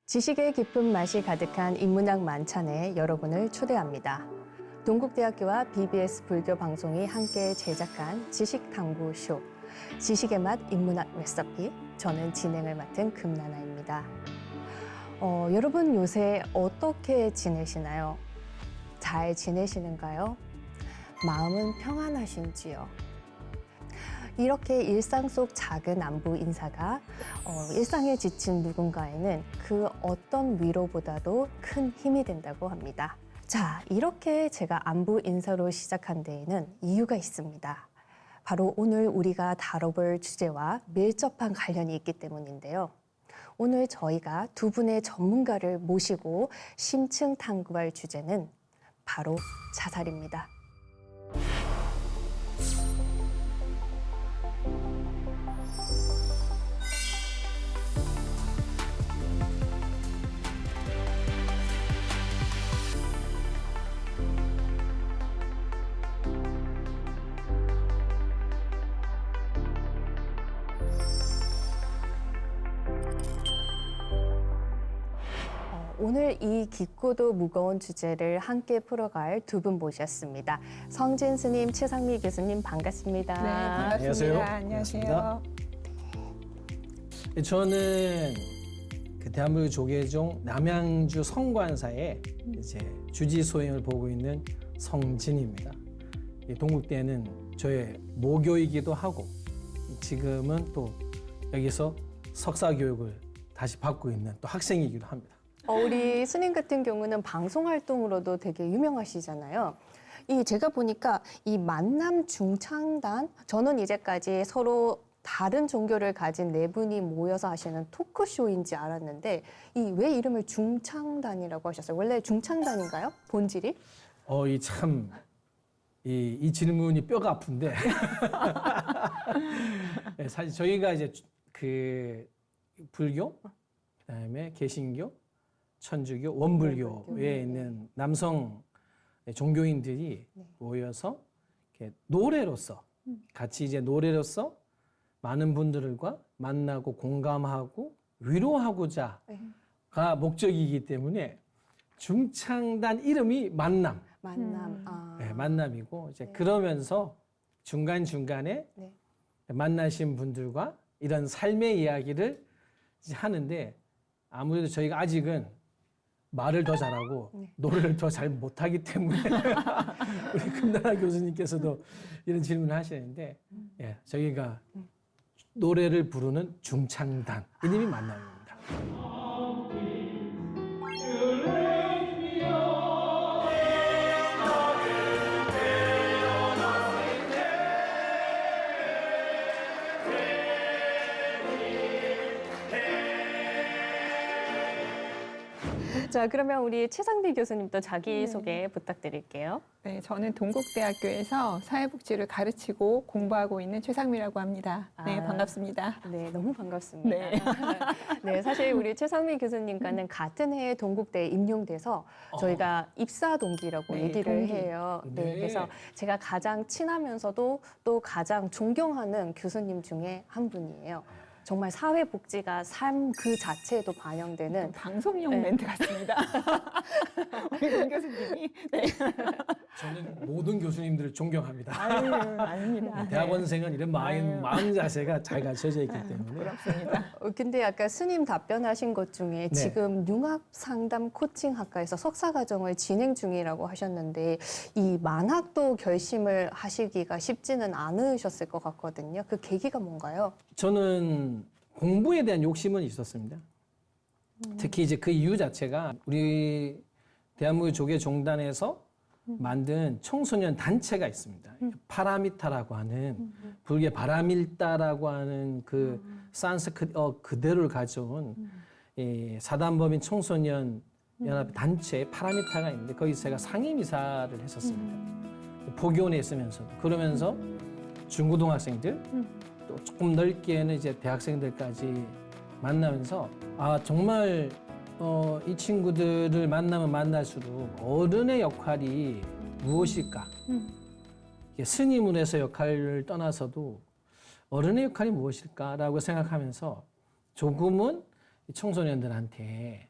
지식의 깊은 맛이 가득한 인문학 만찬에 여러분을 초대합니다. 동국대학교와 BBS 불교 방송이 함께 제작한 지식탐구쇼, 지식의 맛 인문학 레시피, 저는 진행을 맡은 금나나입니다. 여러분 요새 어떻게 지내시나요? 잘 지내시는가요? 마음은 평안하신지요? 이렇게 일상 속 작은 안부 인사가 일상에 지친 누군가에는 그 어떤 위로보다도 큰 힘이 된다고 합니다. 자, 이렇게 제가 안부 인사로 시작한 데에는 이유가 있습니다. 바로 오늘 우리가 다뤄볼 주제와 밀접한 관련이 있기 때문인데요. 오늘 저희가 두 분의 전문가를 모시고 심층 탐구할 주제는 바로 자살입니다. 오늘 이 깊고도 무거운 주제를 함께 풀어갈 두 분 모셨습니다. 성진 스님, 최상미 교수님 반갑습니다. 네, 반갑습니다. 안녕하세요. 저는 그 대한민국 조계종 남양주 성관사에 이제 주지 소행을 보고 있는 성진입니다. 동국대는 저의 모교이기도 하고 지금은 또 여기서 석사 교육을 다시 받고 있는 또 학생이기도 합니다. 우리 스님 같은 경우는 방송 활동으로도 되게 유명하시잖아요. 제가 보니까 이 만남 중창단, 저는 이제까지 서로 다른 종교를 가진 네 분이 모여서 하시는 토크쇼인지 알았는데 왜 이름을 중창단이라고 하셨어요? 원래 중창단인가요? 본질이? 이 질문이 뼈가 아픈데 네, 사실 저희가 이제 그 불교, 그다음에 개신교, 천주교, 원불교에 있는 남성 종교인들이 모여서 이렇게 노래로서 같이 이제 노래로서 많은 분들과 만나고 공감하고 위로하고자가 목적이기 때문에 중창단 이름이 만남. 네, 만남이고 이제 그러면서 중간중간에 만나신 분들과 이런 삶의 이야기를 이제 하는데 아무래도 저희가 아직은 말을 더 잘하고 노래를 더 잘 못하기 때문에 우리 금나라 교수님께서도 이런 질문을 하시는데 저희가 노래를 부르는 중창단 이름이 만남입니다. 자, 그러면 우리 최상미 교수님도 자기소개 부탁드릴게요. 네, 저는 동국대학교에서 사회복지를 가르치고 공부하고 있는 최상미라고 합니다. 네, 반갑습니다. 네, 너무 반갑습니다. 네. 네, 사실 우리 최상미 교수님과는 같은 해에 동국대에 임용돼서 저희가 입사 동기라고 얘기를 동기. 해요. 네, 네. 그래서 제가 가장 친하면서도 또 가장 존경하는 교수님 중에 한 분이에요. 정말 사회복지가 삶 그 자체에도 반영되는 방송용 멘트 같습니다. 우리 동 교수님이. 네. 저는 모든 교수님들을 존경합니다. 아유, 아닙니다. 대학원생은 이런 마음 자세가 잘 갖춰져 있기 때문에. 부럽습니다. 근데 아까 스님 답변하신 것 중에 지금 융합 상담 코칭 학과에서 석사 과정을 진행 중이라고 하셨는데 이 만학도 결심을 하시기가 쉽지는 않으셨을 것 같거든요. 그 계기가 뭔가요? 저는 공부에 대한 욕심은 있었습니다. 특히 이제 그 이유 자체가 우리 대한민국 조계종단에서 만든 청소년 단체가 있습니다. 파라미타라고 하는 불교 바라밀다라고 하는 그 산스크리트 그대로를 가져온 사단법인 청소년 연합 단체 파라미타가 있는데 거기서 제가 상임이사를 했었습니다. 포교원에 있으면서도 그러면서 중고등학생들 또 조금 넓게는 이제 대학생들까지 만나면서 정말 이 친구들을 만나면 만날수록 어른의 역할이 무엇일까? 이게 스님으로서 역할을 떠나서도 어른의 역할이 무엇일까라고 생각하면서 조금은 청소년들한테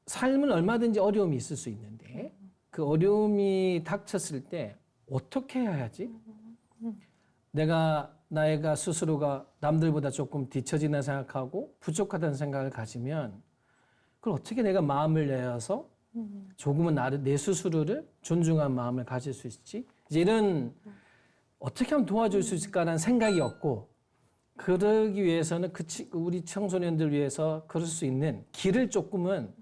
삶은 얼마든지 어려움이 있을 수 있는데 그 어려움이 닥쳤을 때 어떻게 해야지? 나이가 스스로가 남들보다 조금 뒤처진다 생각하고 부족하다는 생각을 가지면 그걸 어떻게 내가 마음을 내어서 조금은 내 스스로를 존중한 마음을 가질 수 있지? 이제 이런 어떻게 하면 도와줄 수 있을까라는 생각이 없고 그러기 위해서는 우리 청소년들 위해서 그럴 수 있는 길을 조금은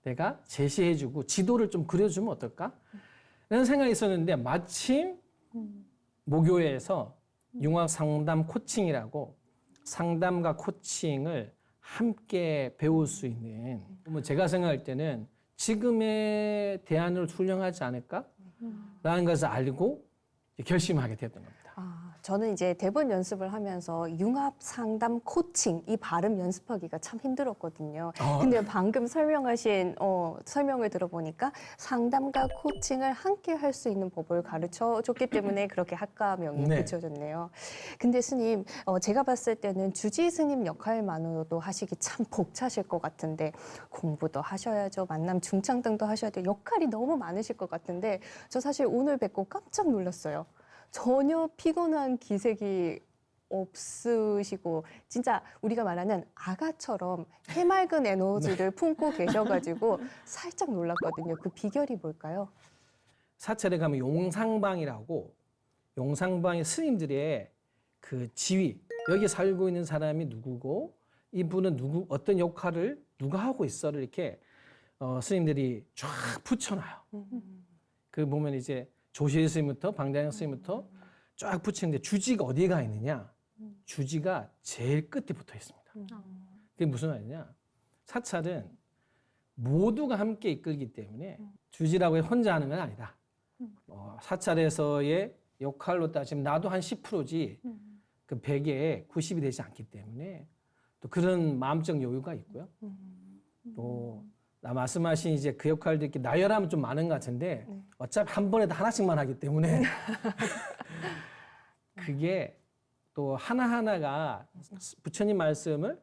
내가 제시해주고 지도를 좀 그려주면 어떨까? 라는 생각이 있었는데 마침 모교회에서 융합 상담 코칭이라고 상담과 코칭을 함께 배울 수 있는 제가 생각할 때는 지금의 대안으로 훌륭하지 않을까라는 것을 알고 결심하게 되었던 겁니다. 저는 이제 대본 연습을 하면서 융합 상담 코칭 이 발음 연습하기가 참 힘들었거든요. 근데 방금 설명하신 설명을 들어보니까 상담과 코칭을 함께 할 수 있는 법을 가르쳐 줬기 때문에 그렇게 학과명이 네. 붙여졌네요. 근데 스님, 제가 봤을 때는 주지 스님 역할만으로도 하시기 참 벅차실 것 같은데 공부도 하셔야죠. 만남 중창등도 하셔야 돼요. 역할이 너무 많으실 것 같은데 저 사실 오늘 뵙고 깜짝 놀랐어요. 전혀 피곤한 기색이 없으시고 진짜 우리가 말하는 아가처럼 해맑은 에너지를 품고 계셔가지고 살짝 놀랐거든요. 그 비결이 뭘까요? 사찰에 가면 용상방이라고 용상방의 스님들의 그 지위 여기 살고 있는 사람이 누구고 이분은 어떤 역할을 누가 하고 있어를 이렇게 스님들이 쫙 붙여놔요. 그 보면 이제 조실 스님부터 방장영 스님부터 쫙 붙이는데 주지가 어디에 가 있느냐? 주지가 제일 끝에 붙어 있습니다. 그게 무슨 말이냐? 사찰은 모두가 함께 이끌기 때문에 주지라고 혼자 하는 건 아니다. 사찰에서의 역할로 따지면 나도 한 10%지 그 100에 90이 되지 않기 때문에 또 그런 마음적 여유가 있고요. 또 말씀하신 이제 그 역할도 이렇게 나열하면 좀 많은 것 같은데 어차피 한 번에 다 하나씩만 하기 때문에 그게 또 하나하나가 부처님 말씀을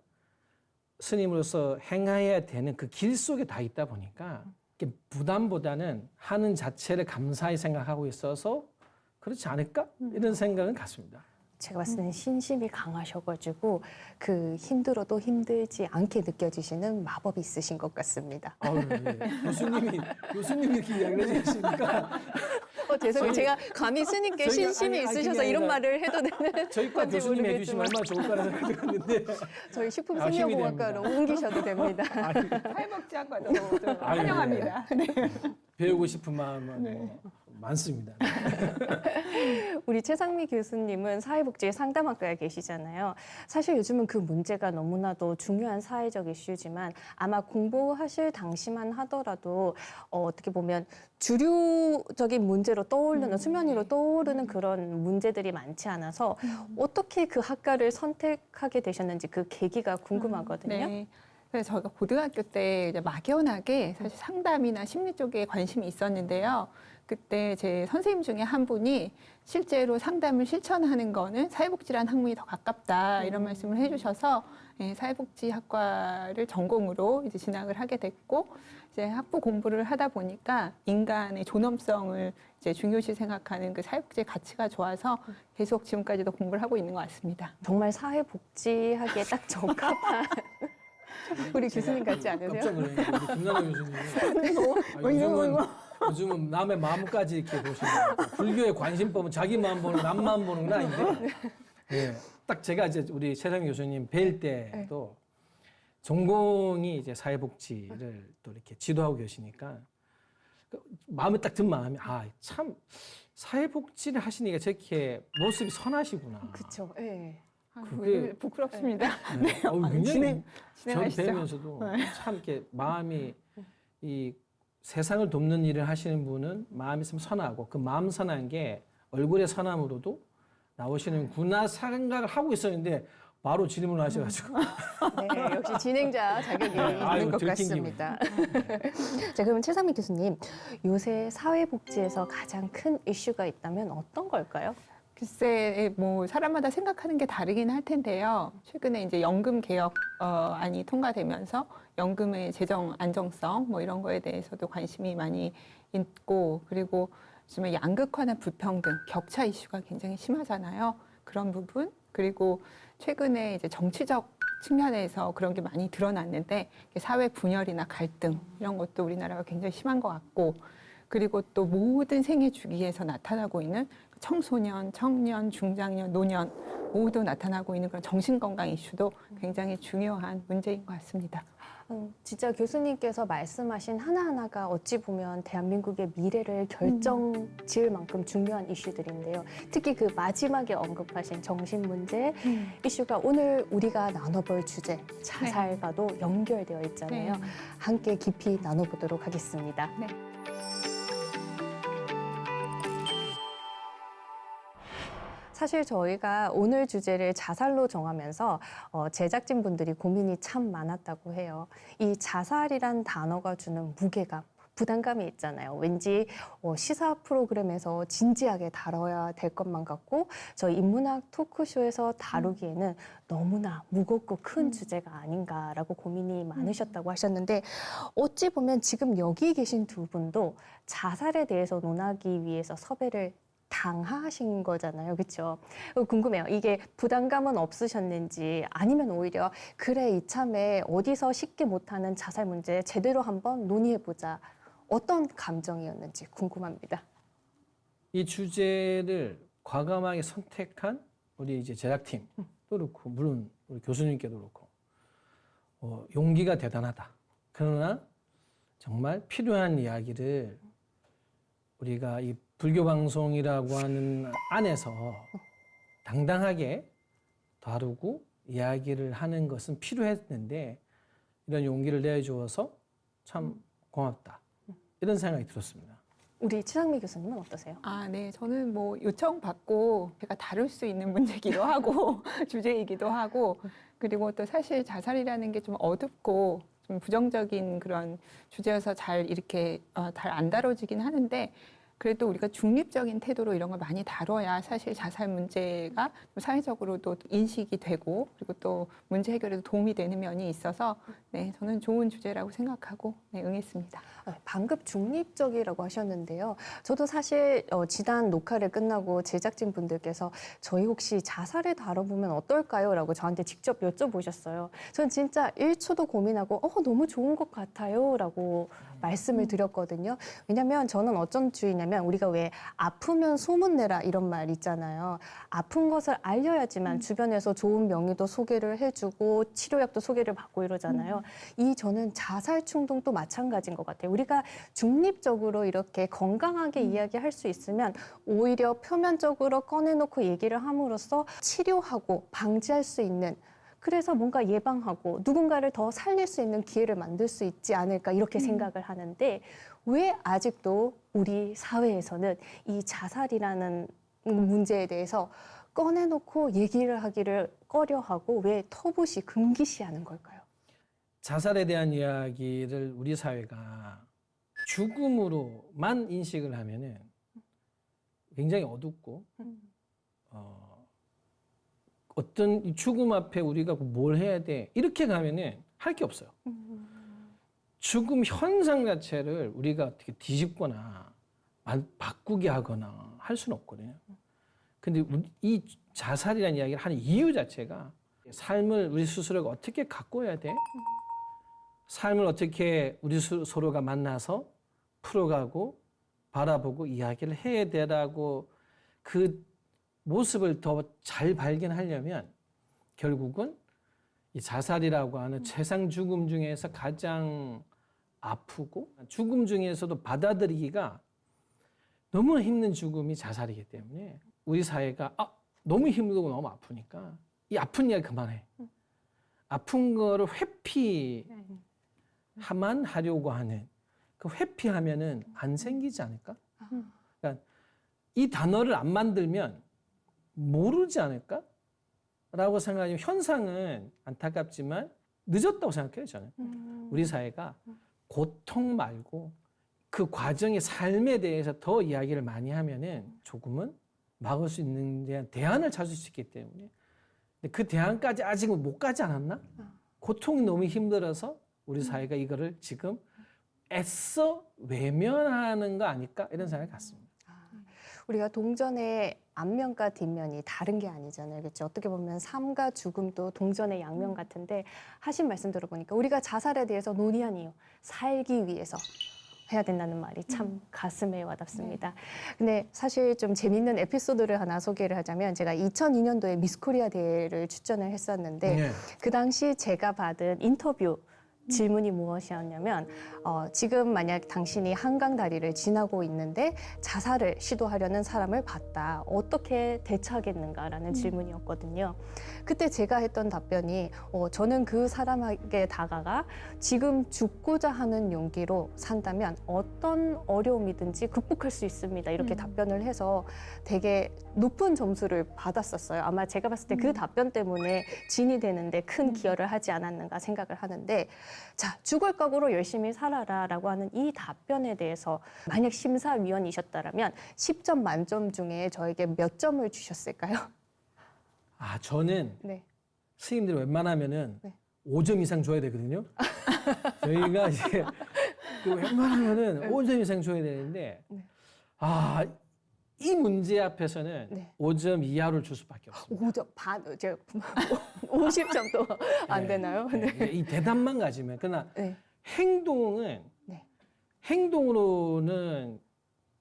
스님으로서 행해야 되는 그 길 속에 다 있다 보니까 부담보다는 하는 자체를 감사히 생각하고 있어서 그렇지 않을까? 이런 생각은 갖습니다. 제가 봤을 때는 신심이 강하셔가지고 그 힘들어도 힘들지 않게 느껴지시는 마법이 있으신 것 같습니다. 예. 교수님이 이렇게 이야기를 해주시니까 죄송해요. 제가 감히 스님께 신심이 있으셔서 이런 말을 해도 되는 저희과 건지 교수님이 모르겠지만 해주시면 얼마나 좋을까라는 생각이 들었는데 저희 식품 힘이 생명공학과로 옮기셔도 됩니다. 사회복지학과도 좀 환영합니다. 네. 배우고 싶은 마음은 많습니다. 우리 최상미 교수님은 사회복지 상담학과에 계시잖아요. 사실 요즘은 그 문제가 너무나도 중요한 사회적 이슈지만 아마 공부하실 당시만 하더라도 어떻게 보면 주류적인 문제로 떠오르는 수면 위로 떠오르는 그런 문제들이 많지 않아서 어떻게 그 학과를 선택하게 되셨는지 그 계기가 궁금하거든요. 네. 그래서 저희가 고등학교 때 이제 막연하게 사실 상담이나 심리 쪽에 관심이 있었는데요. 그때 제 선생님 중에 한 분이 실제로 상담을 실천하는 거는 사회복지라는 학문이 더 가깝다 이런 말씀을 해주셔서 사회복지학과를 전공으로 이제 진학을 하게 됐고 이제 학부 공부를 하다 보니까 인간의 존엄성을 이제 중요시 생각하는 그 사회복지의 가치가 좋아서 계속 지금까지도 공부를 하고 있는 것 같습니다. 정말 사회복지학에 딱 적합한 우리 교수님 같지 않으세요? 깜짝 놀랐네요. 우리 김나라 교수님. 요즘은 남의 마음까지 이렇게 보시는 불교의 관심법은 자기 마음 보는 남만 보는 건 아닌데 예, 딱 제가 이제 우리 최상희 교수님 뵐 때도 전공이 이제 사회복지를 또 이렇게 지도하고 계시니까 마음에 딱 든 마음이 참 사회복지를 하시니까 저렇게 모습이 선하시구나. 그렇죠. 예. 그게 부끄럽습니다. 네. 굉장히 전 진행하시죠. 뵈면서도 참 이렇게 마음이 이 세상을 돕는 일을 하시는 분은 마음이 좀 선하고 그 마음 선한 게 얼굴의 선함으로도 나오시는구나 생각을 하고 있었는데 바로 질문을 하셔가지고 네, 역시 진행자 자격이 있는 것 같습니다. 자, 그러면 최상미 교수님, 요새 사회복지에서 가장 큰 이슈가 있다면 어떤 걸까요? 글쎄, 뭐 사람마다 생각하는 게 다르긴 할 텐데요. 최근에 이제 연금 개혁 안이 통과되면서 연금의 재정 안정성 뭐 이런 거에 대해서도 관심이 많이 있고, 그리고 요즘에 양극화나 불평등, 격차 이슈가 굉장히 심하잖아요. 그런 부분, 그리고 최근에 이제 정치적 측면에서 그런 게 많이 드러났는데 사회 분열이나 갈등 이런 것도 우리나라가 굉장히 심한 것 같고, 그리고 또 모든 생애 주기에서 나타나고 있는 청소년, 청년, 중장년, 노년 모두 나타나고 있는 그런 정신건강 이슈도 굉장히 중요한 문제인 것 같습니다. 진짜 교수님께서 말씀하신 하나하나가 어찌 보면 대한민국의 미래를 결정 지을 만큼 중요한 이슈들인데요. 특히 그 마지막에 언급하신 정신 문제 이슈가 오늘 우리가 나눠볼 주제 자살과도 연결되어 있잖아요. 네. 함께 깊이 나눠보도록 하겠습니다. 네. 사실 저희가 오늘 주제를 자살로 정하면서 제작진분들이 고민이 참 많았다고 해요. 이 자살이란 단어가 주는 무게감, 부담감이 있잖아요. 왠지 시사 프로그램에서 진지하게 다뤄야 될 것만 같고 저희 인문학 토크쇼에서 다루기에는 너무나 무겁고 큰 주제가 아닌가라고 고민이 많으셨다고 하셨는데, 어찌 보면 지금 여기 계신 두 분도 자살에 대해서 논하기 위해서 섭외를 당하신 거잖아요. 그렇죠? 궁금해요. 이게 부담감은 없으셨는지, 아니면 오히려 그래 이참에 어디서 쉽게 못하는 자살 문제 제대로 한번 논의해보자, 어떤 감정이었는지 궁금합니다. 이 주제를 과감하게 선택한 우리 이제 제작팀도 그렇고, 물론 우리 교수님께도 그렇고, 용기가 대단하다. 그러나 정말 필요한 이야기를 우리가 이 불교 방송이라고 하는 안에서 당당하게 다루고 이야기를 하는 것은 필요했는데, 이런 용기를 내주어서 참 고맙다, 이런 생각이 들었습니다. 우리 최상미 교수님은 어떠세요? 네. 저는 뭐 요청받고 제가 다룰 수 있는 문제이기도 하고 주제이기도 하고, 그리고 또 사실 자살이라는 게 좀 어둡고 좀 부정적인 그런 주제여서 잘 이렇게 잘 안 다뤄지긴 하는데, 그래도 우리가 중립적인 태도로 이런 걸 많이 다뤄야 사실 자살 문제가 사회적으로도 인식이 되고, 그리고 또 문제 해결에도 도움이 되는 면이 있어서 네, 저는 좋은 주제라고 생각하고 네, 응했습니다. 방금 중립적이라고 하셨는데요. 저도 사실 지난 녹화를 끝나고 제작진 분들께서 저희 혹시 자살을 다뤄보면 어떨까요? 라고 저한테 직접 여쭤보셨어요. 전 진짜 1초도 고민하고 너무 좋은 것 같아요 라고 말씀을 드렸거든요. 왜냐면 저는 어떤 주의냐면, 우리가 왜 아프면 소문내라 이런 말 있잖아요. 아픈 것을 알려야지만 주변에서 좋은 명의도 소개를 해주고 치료약도 소개를 받고 이러잖아요. 저는 자살 충동도 마찬가지인 것 같아요. 우리가 중립적으로 이렇게 건강하게 이야기할 수 있으면 오히려 표면적으로 꺼내놓고 얘기를 함으로써 치료하고 방지할 수 있는, 그래서 뭔가 예방하고 누군가를 더 살릴 수 있는 기회를 만들 수 있지 않을까, 이렇게 생각을 하는데, 왜 아직도 우리 사회에서는 이 자살이라는 문제에 대해서 꺼내놓고 얘기를 하기를 꺼려하고 왜 터부시 금기시하는 걸까요? 자살에 대한 이야기를 우리 사회가 죽음으로만 인식을 하면은 굉장히 어둡고, 어떤 이 죽음 앞에 우리가 뭘 해야 돼, 이렇게 가면은 할 게 없어요. 죽음 현상 자체를 우리가 어떻게 뒤집거나 바꾸게 하거나 할 수는 없거든요. 근데 이 자살이라는 이야기를 하는 이유 자체가 삶을 우리 스스로가 어떻게 가꿔야 돼? 삶을 어떻게 우리 서로가 만나서 풀어가고 바라보고 이야기를 해야 되라고, 그 모습을 더 잘 발견하려면 결국은 이 자살이라고 하는 최상 죽음 중에서 가장 아프고, 죽음 중에서도 받아들이기가 너무 힘든 죽음이 자살이기 때문에 우리 사회가 너무 힘들고 너무 아프니까 이 아픈 이야기 그만해. 아픈 거를 회피만 하려고 하는, 그 회피하면은 안 생기지 않을까? 그러니까 이 단어를 안 만들면 모르지 않을까? 라고 생각하면, 현상은 안타깝지만 늦었다고 생각해요, 저는. 우리 사회가 고통 말고 그 과정의 삶에 대해서 더 이야기를 많이 하면은 조금은 막을 수 있는 대한 대안을 찾을 수 있기 때문에 근데 그 대안까지 아직은 못 가지 않았나? 고통이 너무 힘들어서 우리 사회가 이거를 지금 애써 외면하는 거 아닐까 이런 생각이 같습니다. 우리가 동전의 앞면과 뒷면이 다른 게 아니잖아요. 그렇죠? 어떻게 보면 삶과 죽음도 동전의 양면 같은데 하신 말씀 들어보니까 우리가 자살에 대해서 논의한 이유, 살기 위해서 해야 된다는 말이 참 가슴에 와닿습니다. 근데 사실 좀 재밌는 에피소드를 하나 소개를 하자면 제가 2002년도에 미스 코리아 대회를 출전을 했었는데 네. 그 당시 제가 받은 인터뷰 질문이 무엇이었냐면 지금 만약 당신이 한강 다리를 지나고 있는데 자살을 시도하려는 사람을 봤다. 어떻게 대처하겠는가라는 질문이었거든요. 그때 제가 했던 답변이 저는 그 사람에게 다가가 지금 죽고자 하는 용기로 산다면 어떤 어려움이든지 극복할 수 있습니다. 이렇게 답변을 해서 되게 높은 점수를 받았었어요. 아마 제가 봤을 때 그 답변 때문에 진이 되는데 큰 기여를 하지 않았는가 생각을 하는데 자, 죽을 각오로 열심히 살아라라고 하는 이 답변에 대해서 만약 심사위원이셨다면 10점 만점 중에 저에게 몇 점을 주셨을까요? 아 저는 네. 스님들이 웬만하면은 네. 5점 이상 줘야 되거든요. 저희가 이제 그 웬만하면은 5점 이상 줘야 되는데 네. 아 이 문제 앞에서는 네. 5점 이하를 줄 수밖에 없습니다. 5점 반, 제가 50점도 안 되나요? 네. 이 대답만 가지면 그러나 네. 행동은 네. 행동으로는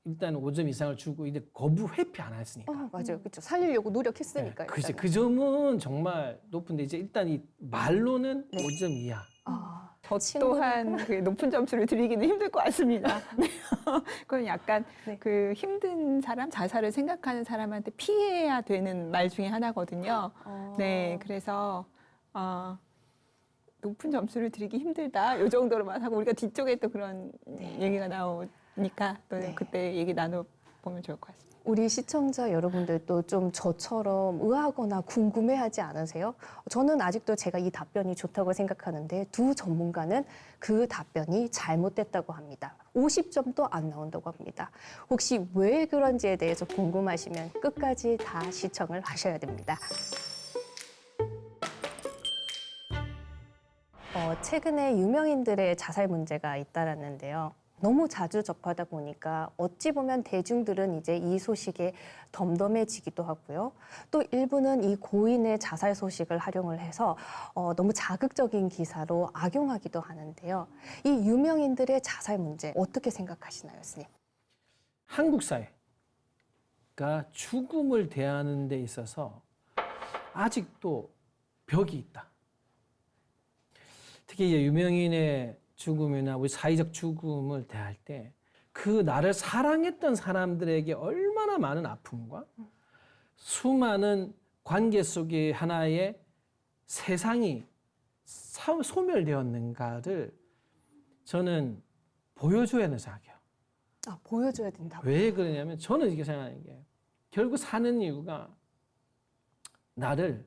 일단 5점 이상을 주고 이제 거부 회피 안 했으니까. 맞아요. 그렇죠. 살리려고 노력했으니까요. 그치. 일단은. 그 점은 정말 높은데 이제 일단 이 말로는 네. 5점 이하. 저 또한 그 높은 점수를 드리기는 힘들 것 같습니다. 네. 그건 약간 네. 그 힘든 사람, 자살을 생각하는 사람한테 피해야 되는 말 중에 하나거든요. 네, 그래서 높은 점수를 드리기 힘들다. 이 정도로만 하고 우리가 뒤쪽에 또 그런 얘기가 나오니까 또 네. 그때 얘기 나눠보면 좋을 것 같습니다. 우리 시청자 여러분들도 좀 저처럼 의아하거나 궁금해하지 않으세요? 저는 아직도 제가 이 답변이 좋다고 생각하는데 두 전문가는 그 답변이 잘못됐다고 합니다. 50점도 안 나온다고 합니다. 혹시 왜 그런지에 대해서 궁금하시면 끝까지 다 시청을 하셔야 됩니다. 최근에 유명인들의 자살 문제가 잇따랐는데요. 너무 자주 접하다 보니까 어찌 보면 대중들은 이제 이 소식에 덤덤해지기도 하고요. 또 일부는 이 고인의 자살 소식을 활용을 해서 너무 자극적인 기사로 악용하기도 하는데요. 이 유명인들의 자살 문제 어떻게 생각하시나요, 스님? 한국 사회가 죽음을 대하는 데 있어서 아직도 벽이 있다. 특히 이제 유명인의 죽음이나 우리 사회적 죽음을 대할 때 그 나를 사랑했던 사람들에게 얼마나 많은 아픔과 수많은 관계 속에 하나의 세상이 소멸되었는가를 저는 보여줘야 한다고 생각해요. 보여줘야 된다고. 왜 그러냐면 저는 이렇게 생각하는 게 결국 사는 이유가 나를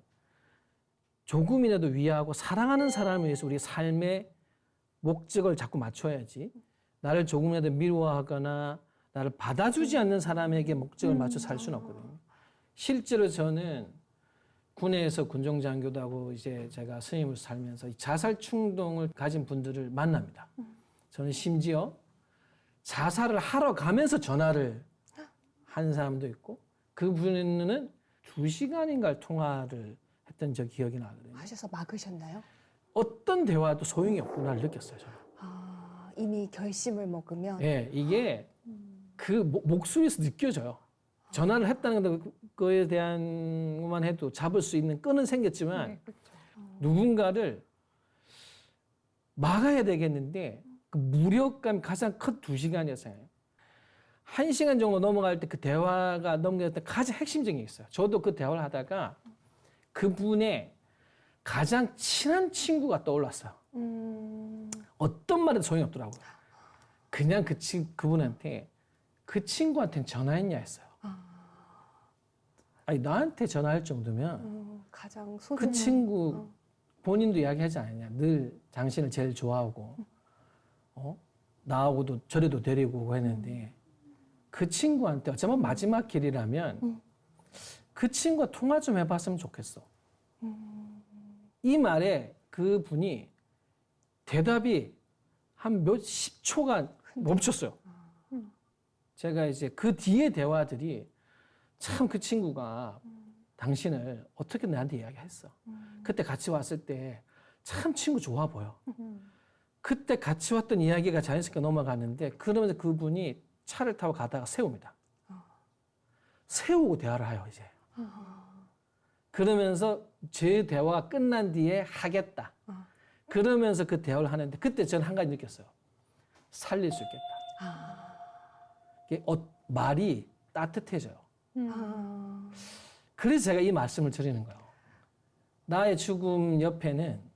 조금이라도 위하고 사랑하는 사람을 위해서 우리 삶의 목적을 자꾸 맞춰야지 나를 조금이라도 미워하거나 나를 받아주지 않는 사람에게 목적을 맞춰 살 수는 없거든요. 실제로 저는 군에서 군종장교도 하고 이제 제가 스님으로 살면서 이 자살 충동을 가진 분들을 만납니다. 저는 심지어 자살을 하러 가면서 전화를 한 사람도 있고 그분은 2시간인가 통화를 했던 저 기억이 나거든요. 하셔서 막으셨나요? 어떤 대화도 소용이 없구나를 느꼈어요. 저는. 이미 결심을 먹으면 예, 이게 그 목소리에서 느껴져요. 전화를 했다는 거에 대한 것만 해도 잡을 수 있는 끈은 생겼지만 네, 그렇죠. 누군가를 막아야 되겠는데 그 무력감이 가장 큰 2시간이었어요. 1시간 정도 넘어갈 때 그 대화가 넘겨졌던 가장 핵심적인 게 있어요. 저도 그 대화를 하다가 그분의 가장 친한 친구가 떠올랐어요. 어떤 말에도 소용이 없더라고요. 그냥 그분한테 그 친구한테는 전화했냐 했어요. 아니 나한테 전화할 정도면 가장 그 소중한 친구 본인도 이야기하지 않았냐. 늘 당신을 제일 좋아하고 나하고도 절에도 데리고 오고 했는데 그 친구한테 어쩌면 마지막 길이라면 그 친구가 통화 좀 해봤으면 좋겠어. 이 말에 그 분이 대답이 한 몇십 초간 멈췄어요. 제가 이제 그 뒤에 대화들이 참 그 친구가 당신을 어떻게 나한테 이야기했어. 그때 같이 왔을 때 참 친구 좋아 보여. 그때 같이 왔던 이야기가 자연스럽게 넘어가는데 그러면서 그분이 차를 타고 가다가 세웁니다. 세우고 대화를 해요, 이제. 그러면서 제 대화가 끝난 뒤에 하겠다. 그러면서 그 대화를 하는데 그때 저는 한 가지 느꼈어요. 살릴 수 있겠다. 이게 말이 따뜻해져요. 그래서 제가 이 말씀을 드리는 거예요. 나의 죽음 옆에는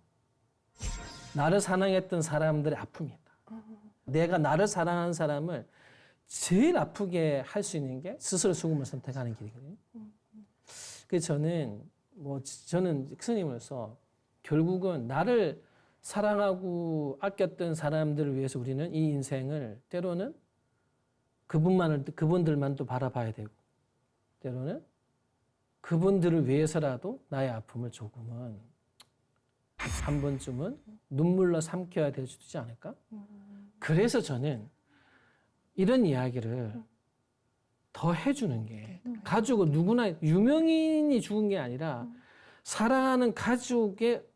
나를 사랑했던 사람들의 아픔이 있다. 내가 나를 사랑하는 사람을 제일 아프게 할 수 있는 게 스스로 죽음을 선택하는 길이거든요. 그래서 저는 스님으로서 결국은 나를 사랑하고 아꼈던 사람들을 위해서 우리는 이 인생을 때로는 그분들만 또 바라봐야 되고 때로는 그분들을 위해서라도 나의 아픔을 조금은 한 번쯤은 눈물로 삼켜야 될 수도 있지 않을까? 그래서 저는 이런 이야기를 더 해주는 게 가족은 누구나 유명인이 죽은 게 아니라 사랑하는 가족의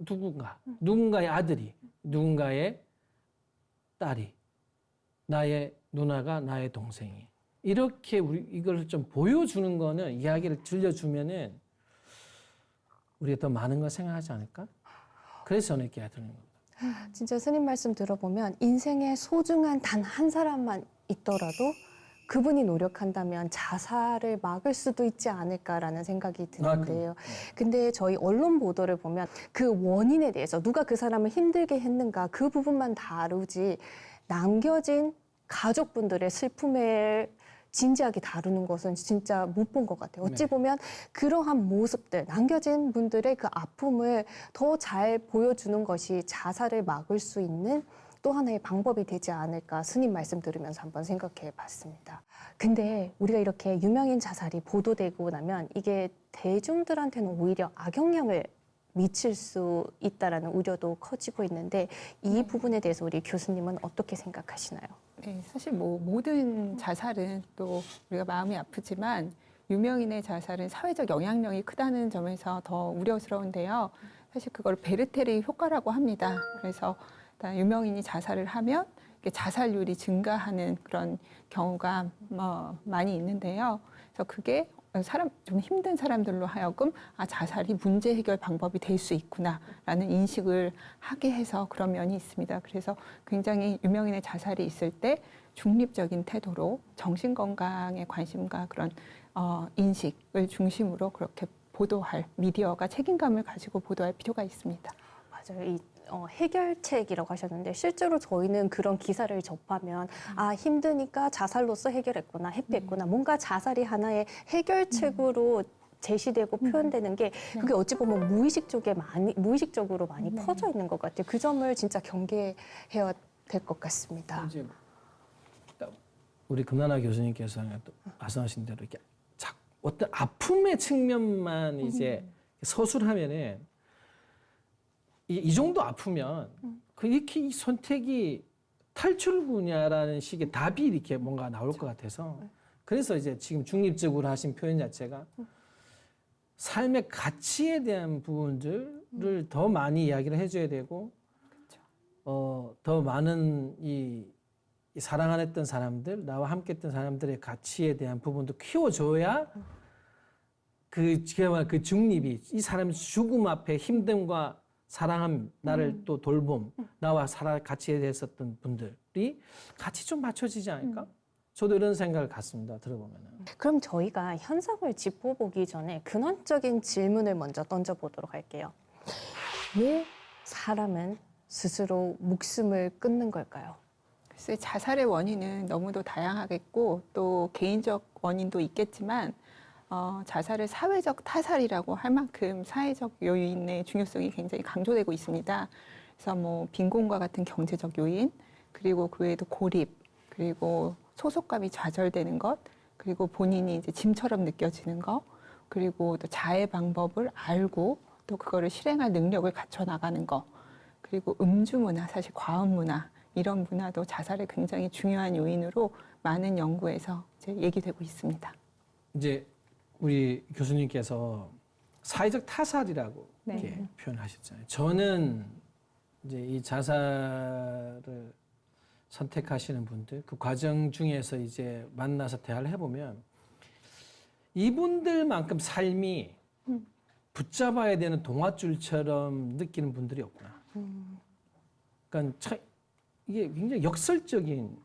누군가의 아들이, 누군가의 딸이, 나의 누나가, 나의 동생이 이렇게 이걸 좀 보여주는 거는 이야기를 들려주면은 우리가 더 많은 걸 생각하지 않을까? 그래서 저는 이렇게 드리는 겁니다. 진짜 스님 말씀 들어보면 인생에 소중한 단 한 사람만 있더라도 그분이 노력한다면 자살을 막을 수도 있지 않을까라는 생각이 드는데요. 근데 저희 언론 보도를 보면 그 원인에 대해서 누가 그 사람을 힘들게 했는가 그 부분만 다루지 남겨진 가족분들의 슬픔을 진지하게 다루는 것은 진짜 못 본 것 같아요. 어찌 보면 그러한 모습들, 남겨진 분들의 그 아픔을 더 잘 보여주는 것이 자살을 막을 수 있는 또 하나의 방법이 되지 않을까 스님 말씀 들으면서 한번 생각해 봤습니다. 근데 우리가 이렇게 유명인 자살이 보도되고 나면 이게 대중들한테는 오히려 악영향을 미칠 수 있다라는 우려도 커지고 있는데 이 부분에 대해서 우리 교수님은 어떻게 생각하시나요? 네, 사실 모든 자살은 또 우리가 마음이 아프지만 유명인의 자살은 사회적 영향력이 크다는 점에서 더 우려스러운데요. 사실 그걸 베르테르 효과라고 합니다. 그래서 일단 유명인이 자살을 하면 자살률이 증가하는 그런 경우가 많이 있는데요. 그래서 그게 좀 힘든 사람들로 하여금 자살이 문제 해결 방법이 될 수 있구나라는 인식을 하게 해서 그런 면이 있습니다. 그래서 굉장히 유명인의 자살이 있을 때 중립적인 태도로 정신 건강에 관심과 그런 인식을 중심으로 그렇게 보도할 미디어가 책임감을 가지고 보도할 필요가 있습니다. 맞아요. 해결책이라고 하셨는데 실제로 저희는 그런 기사를 접하면 힘드니까 자살로서 해결했구나, 회피했구나. 뭔가 자살이 하나의 해결책으로 제시되고 표현되는 게 그게 어찌 보면 무의식적으로 많이 퍼져 있는 것 같아요. 그 점을 진짜 경계해야 될 것 같습니다. 이제 우리 금나나 교수님께서 또 말씀하신 대로 이렇게 어떤 아픔의 측면만 이제 서술하면은 이 정도 아프면 이렇게 이 선택이 탈출구냐라는 식의 답이 이렇게 뭔가 나올 것 같아서 그래서 이제 지금 중립적으로 하신 표현 자체가 삶의 가치에 대한 부분들을 더 많이 이야기를 해줘야 되고 더 많은 이 사랑했던 사람들, 나와 함께했던 사람들의 가치에 대한 부분도 키워줘야 그 중립이 이 사람의 죽음 앞에 힘듦과 사랑함, 나를 또 돌봄, 나와 같이 했었던 분들이 같이 좀 맞춰지지 않을까? 저도 이런 생각을 갖습니다. 들어보면은. 그럼 저희가 현상을 짚어보기 전에 근원적인 질문을 먼저 던져보도록 할게요. 왜 사람은 스스로 목숨을 끊는 걸까요? 글쎄 자살의 원인은 너무도 다양하겠고 또 개인적 원인도 있겠지만 자살을 사회적 타살이라고 할 만큼 사회적 요인의 중요성이 굉장히 강조되고 있습니다. 그래서 빈곤과 같은 경제적 요인, 그리고 그 외에도 고립, 그리고 소속감이 좌절되는 것, 그리고 본인이 이제 짐처럼 느껴지는 것, 그리고 또 자해 방법을 알고 또 그거를 실행할 능력을 갖춰 나가는 거, 그리고 음주 문화, 사실 과음 문화 이런 문화도 자살의 굉장히 중요한 요인으로 많은 연구에서 이제 얘기되고 있습니다. 이제 우리 교수님께서 사회적 타살이라고 네. 이렇게 표현하셨잖아요. 저는 이제 이 자살을 선택하시는 분들 그 과정 중에서 이제 만나서 대화를 해보면 이분들만큼 삶이 붙잡아야 되는 동아줄처럼 느끼는 분들이 없구나. 그러니까 이게 굉장히 역설적인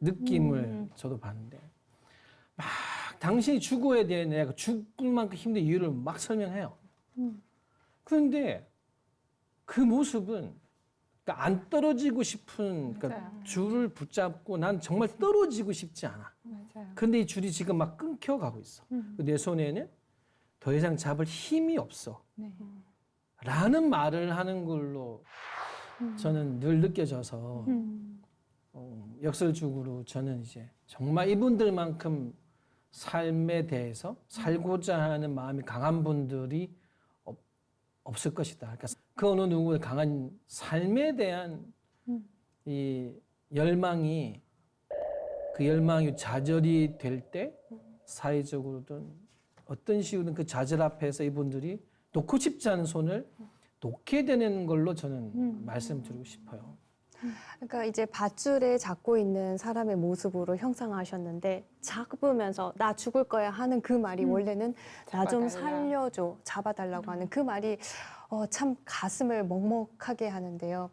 느낌을 저도 봤는데 막 당신이 죽어야 돼 내가 죽을 만큼 힘든 이유를 막 설명해요. 그런데 그 모습은 그러니까 안 떨어지고 싶은 그러니까 맞아요. 줄을 붙잡고 난 정말 떨어지고 싶지 않아. 맞아요. 근데 이 줄이 지금 막 끊겨가고 있어. 내 손에는 더 이상 잡을 힘이 없어. 네. 라는 말을 하는 걸로 저는 늘 느껴져서 역설적으로 저는 이제 정말 이분들만큼 삶에 대해서 살고자 하는 마음이 강한 분들이 없을 것이다. 그러니까 그 어느 누구의 강한 삶에 대한 이 열망이 그 열망이 좌절이 될 때 사회적으로든 어떤 식으로든 그 좌절 앞에서 이분들이 놓고 싶지 않은 손을 놓게 되는 걸로 저는 말씀드리고 싶어요. 그러니까 이제 밧줄에 잡고 있는 사람의 모습으로 형상화하셨는데 잡으면서 나 죽을 거야 하는 그 말이 원래는 나 좀 잡아달라. 살려줘, 잡아달라고 하는 그 말이 참 가슴을 먹먹하게 하는데요.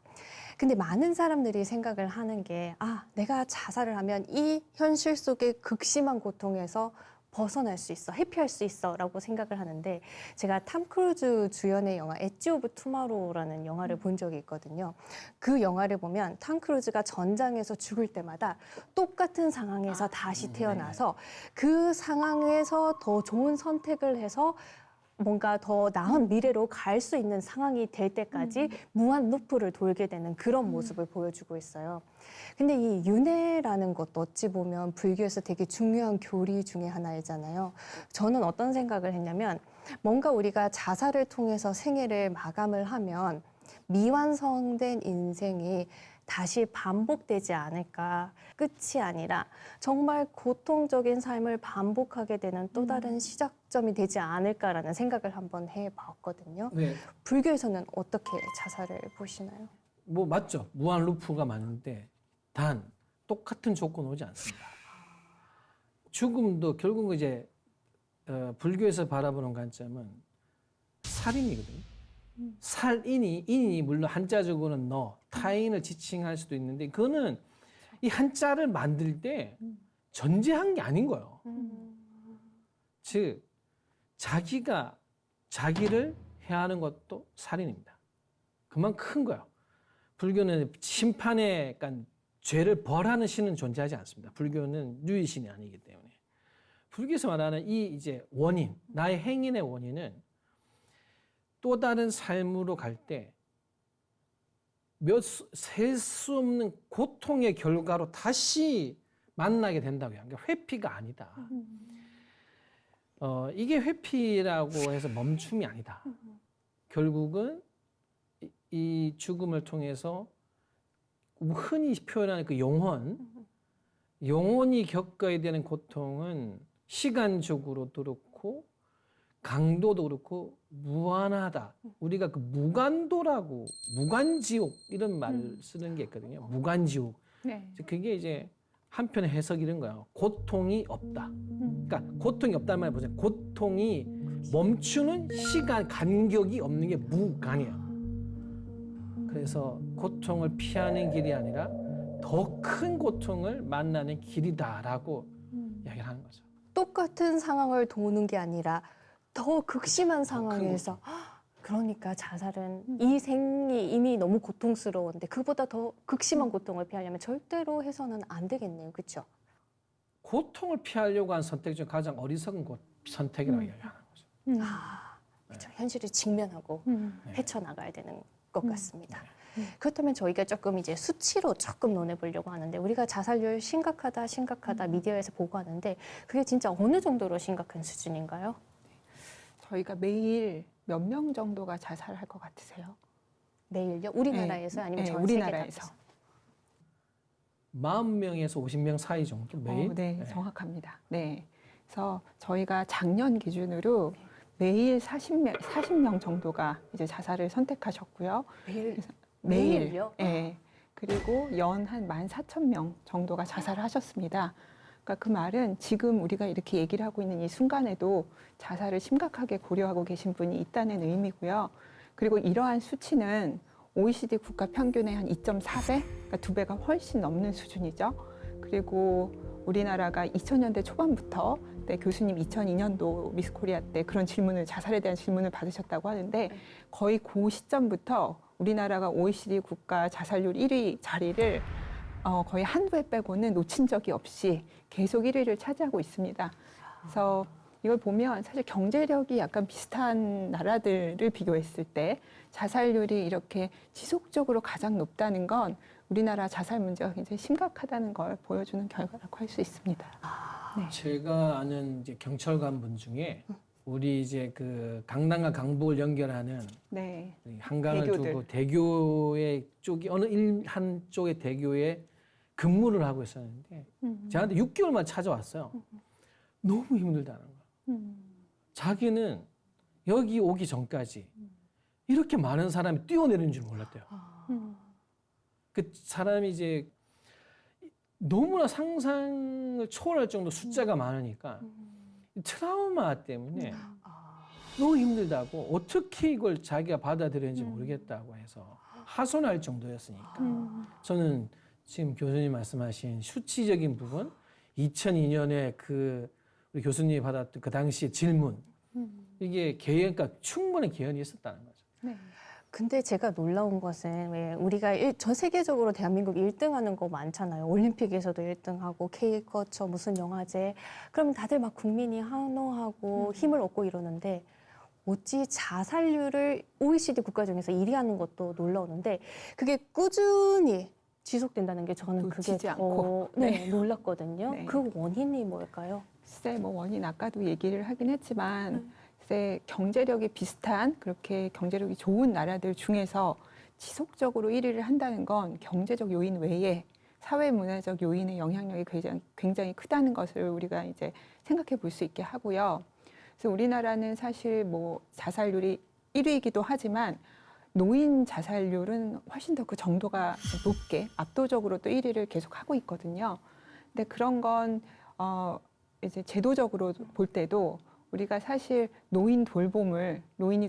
근데 많은 사람들이 생각을 하는 게 내가 자살을 하면 이 현실 속의 극심한 고통에서 벗어날 수 있어, 회피할 수 있어 라고 생각을 하는데 제가 탐 크루즈 주연의 영화 엣지 오브 투마로우라는 영화를 본 적이 있거든요. 그 영화를 보면 탐 크루즈가 전장에서 죽을 때마다 똑같은 상황에서 다시 태어나서 그 상황에서 더 좋은 선택을 해서 뭔가 더 나은 미래로 갈 수 있는 상황이 될 때까지 무한 루프를 돌게 되는 그런 모습을 보여주고 있어요. 근데 이 윤회라는 것도 어찌 보면 불교에서 되게 중요한 교리 중에 하나이잖아요. 저는 어떤 생각을 했냐면 뭔가 우리가 자살을 통해서 생애를 마감을 하면 미완성된 인생이 다시 반복되지 않을까. 끝이 아니라 정말 고통적인 삶을 반복하게 되는 또 다른 시작점이 되지 않을까라는 생각을 한번 해봤거든요. 네, 불교에서는 어떻게 자살을 보시나요? 뭐 맞죠. 무한 루프가 많은데 단 똑같은 조건 오지 않습니다. 죽음도 결국 이제 불교에서 바라보는 관점은 살인이거든요. 인이 물론 한자적으로는 너, 타인을 지칭할 수도 있는데 그거는 이 한자를 만들 때 전제한 게 아닌 거예요. 즉 자기가 자기를 해하는 것도 살인입니다. 그만 큰 거예요. 불교는 심판에 그러니까 죄를 벌하는 신은 존재하지 않습니다. 불교는 유의신이 아니기 때문에. 불교에서 말하는 이 이제 원인, 나의 행인의 원인은 또 다른 삶으로 갈 때 셀 수 없는 고통의 결과로 다시 만나게 된다고요. 그러니까 회피가 아니다. 이게 회피라고 해서 멈춤이 아니다. 결국은 이 죽음을 통해서 흔히 표현하는 그 영혼이 겪어야 되는 고통은 시간적으로도 그렇고 강도도 그렇고 무한하다. 우리가 그 무간도라고 무간지옥 이런 말을 쓰는 게 있거든요. 무간지옥. 네. 그게 이제 한편의 해석이 이런 거예요. 고통이 없다. 그러니까 고통이 없다는 말을 보세요. 고통이 멈추는 시간 간격이 없는 게 무간이에요. 그래서 고통을 피하는 길이 아니라 더 큰 고통을 만나는 길이다라고 이야기를 하는 거죠. 똑같은 상황을 도는 게 아니라 더 극심한 상황에서 그러니까 자살은 이 생이 이미 너무 고통스러운데 그보다 더 극심한 고통을 피하려면 절대로 해서는 안 되겠네요. 그렇죠? 고통을 피하려고 한 선택 중 가장 어리석은 선택이라고 이야기하는 거죠. 그렇죠. 현실을 직면하고 네. 헤쳐나가야 되는 것 같습니다. 그렇다면 저희가 조금 이제 수치로 조금 논해보려고 하는데 우리가 자살률 심각하다 미디어에서 보고하는데 그게 진짜 어느 정도로 심각한 수준인가요? 저희가 매일 몇 명 정도가 자살할 것 같으세요? 매일요? 우리나라에서 아니면 네, 전 우리나라에서. 세계 40명에서 50명 사이 정도 매일. 네, 네. 정확합니다. 네. 그래서 저희가 작년 기준으로 매일 40명 정도가 이제 자살을 선택하셨고요. 매일 매일. 매일요? 네. 그리고 연 한 14,000명 정도가 자살을 하셨습니다. 그러니까 그 말은 지금 우리가 이렇게 얘기를 하고 있는 이 순간에도 자살을 심각하게 고려하고 계신 분이 있다는 의미고요. 그리고 이러한 수치는 OECD 국가 평균의 한 2.4배, 그러니까 2배가 훨씬 넘는 수준이죠. 그리고 우리나라가 2000년대 초반부터 네, 교수님 2002년도 미스코리아 때 그런 질문을 자살에 대한 질문을 받으셨다고 하는데 거의 그 시점부터 우리나라가 OECD 국가 자살률 1위 자리를 거의 한두 해 빼고는 놓친 적이 없이 계속 1위를 차지하고 있습니다. 그래서 이걸 보면 사실 경제력이 약간 비슷한 나라들을 비교했을 때 자살률이 이렇게 지속적으로 가장 높다는 건 우리나라 자살 문제가 굉장히 심각하다는 걸 보여주는 결과라고 할 수 있습니다. 네. 제가 아는 이제 경찰관 분 중에 우리 이제 그 강남과 강북을 연결하는 네. 한강을 대교들. 두고 대교의 쪽이 한쪽의 대교에 근무를 하고 있었는데 저한테 6개월만 찾아왔어요. 너무 힘들다는 거예요. 자기는 여기 오기 전까지 이렇게 많은 사람이 뛰어내리는 줄 몰랐대요. 그 사람이 이제 너무나 상상을 초월할 정도 숫자가 많으니까 트라우마 때문에 너무 힘들다고 어떻게 이걸 자기가 받아들였는지 모르겠다고 해서 하소연할 정도였으니까 저는 지금 교수님 말씀하신 수치적인 부분 2002년에 그 우리 교수님이 받았던 그 당시의 질문 이게 그러니까 충분히 개연이 있었다는 거죠. 네. 근데 제가 놀라운 것은 왜 우리가 전 세계적으로 대한민국 1등하는 거 많잖아요. 올림픽에서도 1등하고 K컬처 무슨 영화제. 그럼 다들 막 국민이 환호하고 힘을 얻고 이러는데 어찌 자살률을 OECD 국가 중에서 1위 하는 것도 놀라우는데 그게 꾸준히 지속된다는 게 저는 그게 놓치지 더 않고. 네, 놀랐거든요. 네. 그 원인이 뭘까요? 글쎄 뭐 원인 아까도 얘기를 하긴 했지만 글쎄 경제력이 비슷한 그렇게 경제력이 좋은 나라들 중에서 지속적으로 1위를 한다는 건 경제적 요인 외에 사회 문화적 요인의 영향력이 굉장히 크다는 것을 우리가 이제 생각해 볼 수 있게 하고요. 그래서 우리나라는 사실 뭐 자살률이 1위이기도 하지만 노인 자살률은 훨씬 더 그 정도가 높게 압도적으로 또 1위를 계속 하고 있거든요. 근데 그런 건 이제 제도적으로 볼 때도 우리가 사실 노인이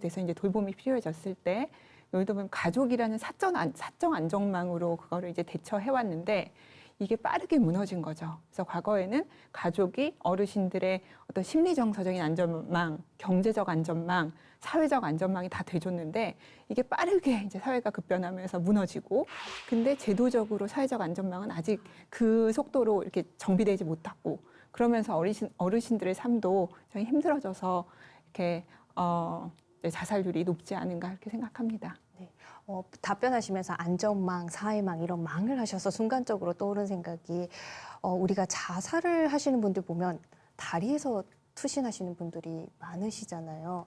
돼서 이제 돌봄이 필요해졌을 때 예를 들면 가족이라는 사적 안정망으로 그거를 이제 대처해 왔는데 이게 빠르게 무너진 거죠. 그래서 과거에는 가족이 어르신들의 어떤 심리정서적인 안전망, 경제적 안전망, 사회적 안전망이 다 돼줬는데 이게 빠르게 이제 사회가 급변하면서 무너지고 근데 제도적으로 사회적 안전망은 아직 그 속도로 이렇게 정비되지 못하고 그러면서 어르신들의 삶도 굉장히 힘들어져서 이렇게 자살률이 높지 않은가 이렇게 생각합니다. 답변하시면서 안전망, 사회망 이런 망을 하셔서 순간적으로 떠오른 생각이 우리가 자살을 하시는 분들 보면 다리에서 투신하시는 분들이 많으시잖아요.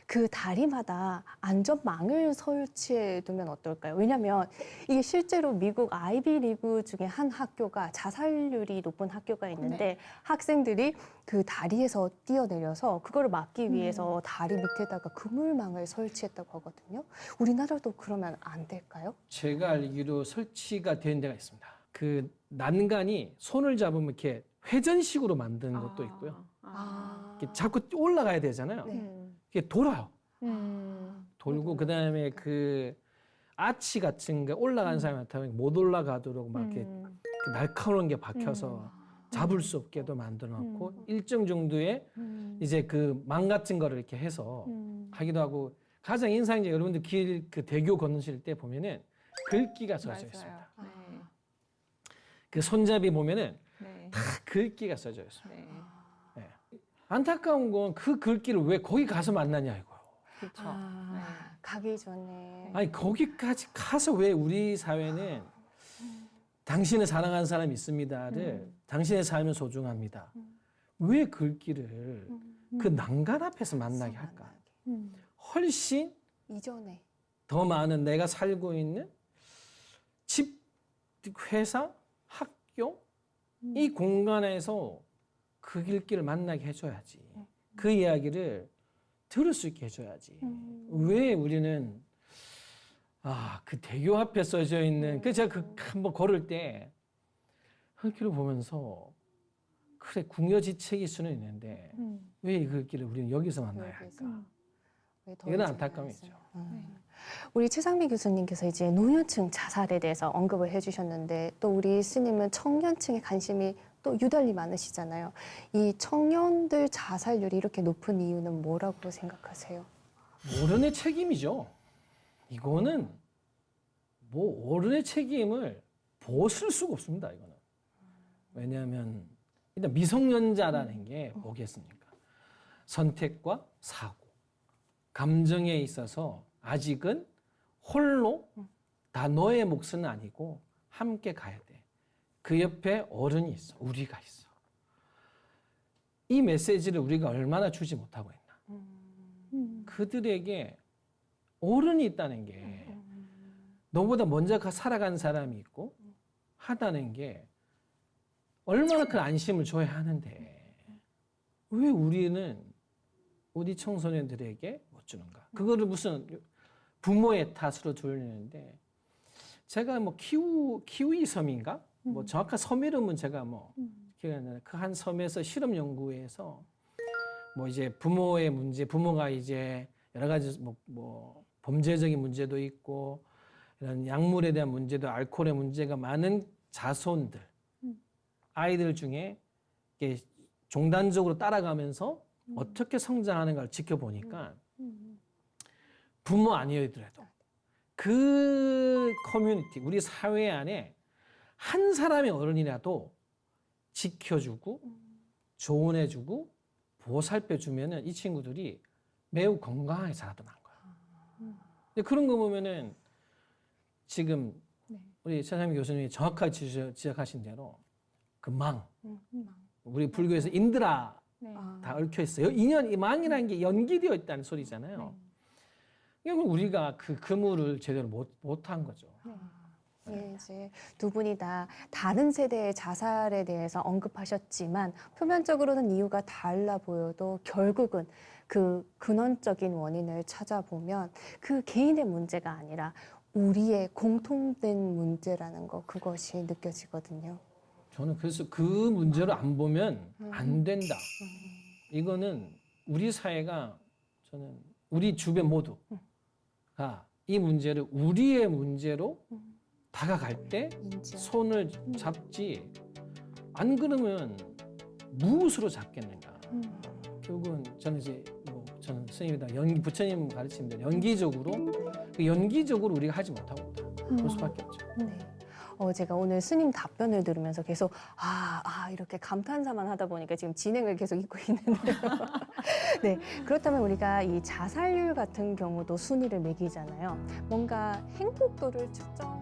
그 다리마다 안전망을 설치해 두면 어떨까요? 왜냐하면 이게 실제로 미국 아이비리그 중에 한 학교가 자살률이 높은 학교가 있는데 네. 학생들이 그 다리에서 뛰어내려서 그거를 막기 위해서 다리 밑에다가 그물망을 설치했다고 하거든요. 우리나라도 그러면 안 될까요? 제가 알기로 설치가 된 데가 있습니다. 그 난간이 손을 잡으면 이렇게 회전식으로 만든 것도 있고요. 이렇게 자꾸 올라가야 되잖아요. 네. 이게 돌아요. 돌고 그다음에 그 아치 같은 거 올라가는 사람한테 못 올라가도록 막 이렇게 그 날카로운 게 박혀서 잡을 수 없게도 만들어 놓고 일정 정도의 이제 그 망 같은 거를 이렇게 해서 하기도 하고 가장 인상적인 여러분들 그 대교 건너실 때 보면은 글귀가 써져 있습니다. 네. 그 손잡이 보면은 네. 다 글귀가 써져 있습니다. 네. 안타까운 건 그 글귀를 왜 거기 가서 만나냐 이거예요. 그렇죠. 가기 전에. 아니 거기까지 가서 왜 우리 사회는 당신을 사랑하는 사람이 있습니다를 당신의 삶은 소중합니다. 왜 글귀를 그 난간 앞에서 만나게 할까? 훨씬 이전에 더 많은 내가 살고 있는 집, 회사, 학교 이 공간에서 그 길길을 만나게 해줘야지. 그 이야기를 들을 수 있게 해줘야지. 왜 우리는 그 대교 앞에 써져 있는 그 제가 그 한번 걸을 때 흙길을 보면서 그래 궁여지책일 수는 있는데 왜 이 길을 우리는 여기서 만나야 할까? 이건 안타까움이죠. 우리 최상미 교수님께서 이제 노년층 자살에 대해서 언급을 해주셨는데 또 우리 스님은 청년층에 관심이 또 유달리 많으시잖아요. 이 청년들 자살률이 이렇게 높은 이유는 뭐라고 생각하세요? 어른의 책임이죠. 이거는 뭐 어른의 책임을 벗을 수가 없습니다. 이거는 왜냐하면 일단 미성년자라는 게 뭐겠습니까? 선택과 사고, 감정에 있어서 아직은 홀로 다 너의 몫은 아니고 함께 가야 돼. 그 옆에 어른이 있어. 우리가 있어. 이 메시지를 우리가 얼마나 주지 못하고 있나. 그들에게 어른이 있다는 게 너보다 먼저 살아간 사람이 있고 하다는 게 얼마나 큰 안심을 줘야 하는데 왜 우리는 우리 청소년들에게 못 주는가? 그거를 무슨 부모의 탓으로 돌리는데 제가 뭐 키우이 섬인가? 뭐 정확한 섬 이름은 제가 뭐 기억이 안 나요. 그 한 섬에서 실험 연구에서 뭐 이제 부모의 문제, 부모가 이제 여러 가지 뭐 범죄적인 문제도 있고 이런 약물에 대한 문제도 알코올의 문제가 많은 자손들, 아이들 중에 이렇게 종단적으로 따라가면서 어떻게 성장하는가를 지켜보니까 부모 아니더라도 그 커뮤니티, 우리 사회 안에 한 사람의 어른이라도 지켜주고 조언해주고 보살펴주면은 이 친구들이 매우 건강하게 자라던 거야. 근데 그런 거 보면은 지금 우리 최상미 교수님이 정확하게 지적하신 대로 그 우리 불교에서 인드라 다 얽혀 있어요. 인연, 이 망이라는 게 연기되어 있다는 소리잖아요. 그러니까 우리가 그 그물을 제대로 못한 거죠. 예, 이제 두 분이 다 다른 세대의 자살에 대해서 언급하셨지만 표면적으로는 이유가 달라 보여도 결국은 그 근원적인 원인을 찾아보면 그 개인의 문제가 아니라 우리의 공통된 문제라는 거 그것이 느껴지거든요. 저는 그래서 그 문제를 안 보면 안 된다. 이거는 우리 사회가 저는 우리 주변 모두가 이 문제를 우리의 문제로 다가갈 때 손을 잡지 안 그러면 무엇으로 잡겠는가. 결국은 저는 이제 저는 스님이다 부처님 가르치는 대로 연기적으로 우리가 하지 못하고 있다. 그럴 수밖에 없죠. 네. 제가 오늘 스님 답변을 들으면서 계속 이렇게 감탄사만 하다 보니까 지금 진행을 계속 잇고 있는데요. 네, 그렇다면 우리가 이 자살률 같은 경우도 순위를 매기잖아요. 뭔가 행복도를 측정.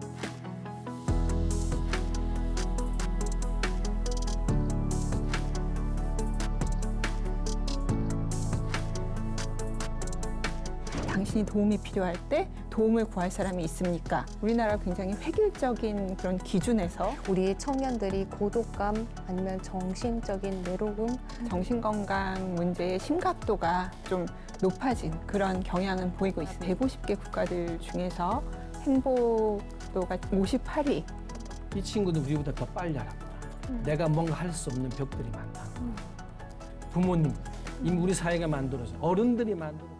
당신이 도움이 필요할 때 도움을 구할 사람이 있습니까? 우리나라 굉장히 획일적인 그런 기준에서 우리 청년들이 고독감 아니면 정신적인 외로움, 정신건강 문제의 심각도가 좀 높아진 그런 경향은 보이고 있습니다. 150개 국가들 중에서 행복도가 58위. 이 친구는 우리보다 더 빨리 알았구나. 내가 뭔가 할 수 없는 벽들이 많다. 부모님, 이미 우리 사회가 만들어서 어른들이 만들어.